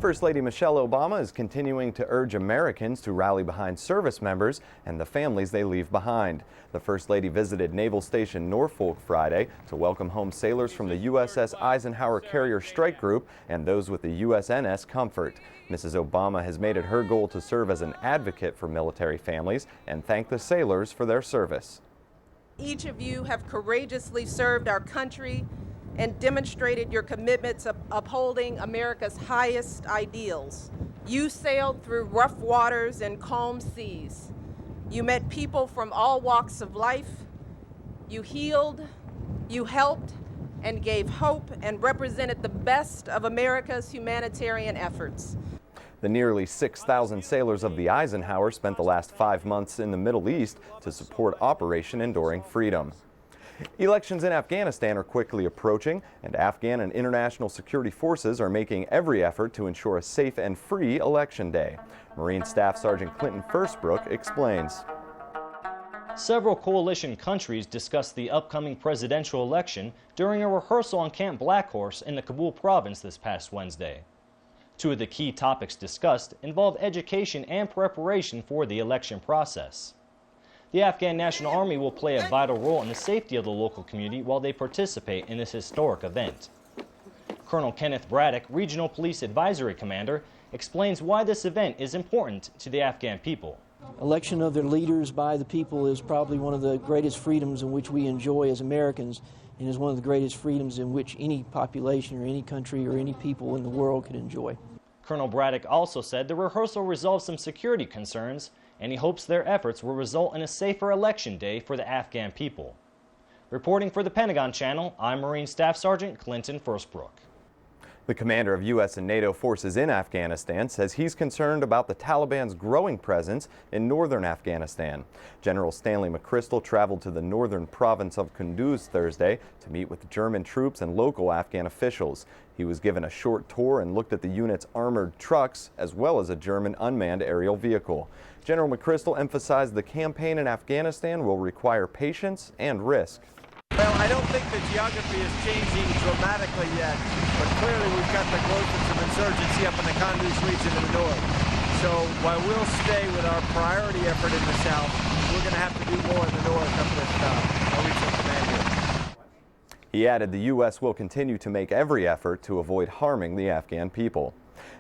First Lady Michelle Obama is continuing to urge Americans to rally behind service members and the families they leave behind. The First Lady visited Naval Station Norfolk Friday to welcome home sailors from the USS Eisenhower Carrier Strike Group and those with the USNS Comfort. Mrs. Obama has made it her goal to serve as an advocate for military families and thank the sailors for their service. Each of you have courageously served our country and demonstrated your commitment to upholding America's highest ideals. You sailed through rough waters and calm seas. You met people from all walks of life. You healed, you helped, and gave hope and represented the best of America's humanitarian efforts. The nearly 6,000 sailors of the Eisenhower spent the last 5 months in the Middle East to support Operation Enduring Freedom. Elections in Afghanistan are quickly approaching, and Afghan and international security forces are making every effort to ensure a safe and free election day. Marine Staff Sergeant Clinton Firstbrook explains. Several coalition countries discussed the upcoming presidential election during a rehearsal on Camp Blackhorse in the Kabul province this past Wednesday. Two of the key topics discussed involved education and preparation for the election process. The Afghan National Army will play a vital role in the safety of the local community while they participate in this historic event. Colonel Kenneth Braddock, Regional Police Advisory Commander, explains why this event is important to the Afghan people. Election of their leaders by the people is probably one of the greatest freedoms in which we enjoy as Americans, and is one of the greatest freedoms in which any population or any country or any people in the world could enjoy. Colonel Braddock also said the rehearsal resolved some security concerns, and he hopes their efforts will result in a safer election day for the Afghan people. Reporting for the Pentagon Channel, I'm Marine Staff Sergeant Clinton Firstbrook. The commander of U.S. and NATO forces in Afghanistan says he's concerned about the Taliban's growing presence in northern Afghanistan. General Stanley McChrystal traveled to the northern province of Kunduz Thursday to meet with German troops and local Afghan officials. He was given a short tour and looked at the unit's armored trucks as well as a German unmanned aerial vehicle. General McChrystal emphasized the campaign in Afghanistan will require patience and risk. Well, I don't think the geography is changing dramatically yet, but clearly we've got the growth of some insurgency up in the Kunduz region in the north. So while we'll stay with our priority effort in the south, we're going to have to do more in the north up at regional command here. He added the U.S. will continue to make every effort to avoid harming the Afghan people.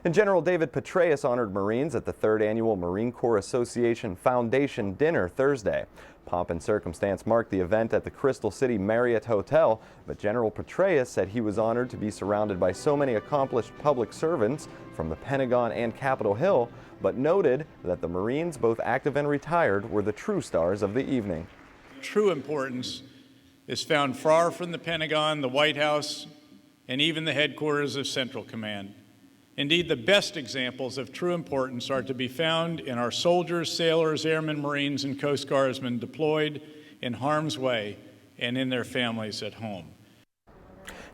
And General David Petraeus honored Marines at the 3rd Annual Marine Corps Association Foundation Dinner Thursday. Pomp and circumstance marked the event at the Crystal City Marriott Hotel, but General Petraeus said he was honored to be surrounded by so many accomplished public servants from the Pentagon and Capitol Hill, but noted that the Marines, both active and retired, were the true stars of the evening. True importance is found far from the Pentagon, the White House, and even the headquarters of Central Command. Indeed, the best examples of true importance are to be found in our soldiers, sailors, airmen, Marines, and Coast Guardsmen deployed in harm's way and in their families at home.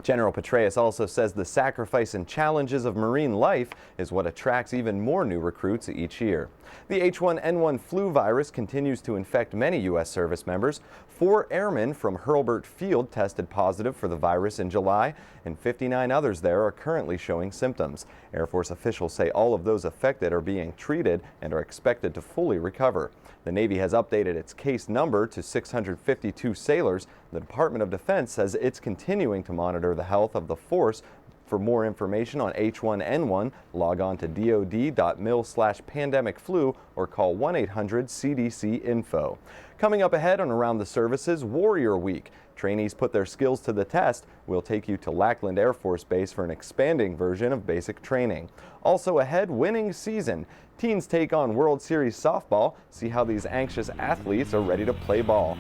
General Petraeus also says the sacrifice and challenges of Marine life is what attracts even more new recruits each year. The H1N1 flu virus continues to infect many U.S. service members. 4 airmen from Hurlburt Field tested positive for the virus in July, and 59 others there are currently showing symptoms. Air Force officials say all of those affected are being treated and are expected to fully recover. The Navy has updated its case number to 652 sailors. The Department of Defense says it's continuing to monitor the health of the force. For more information on H1N1, log on to dod.mil/pandemic-flu or call 1-800-CDC-INFO. Coming up ahead on Around the Services, Warrior Week. Trainees put their skills to the test. We'll take you to Lackland Air Force Base for an expanding version of basic training. Also ahead, winning season. Teens take on World Series softball. See how these anxious athletes are ready to play ball.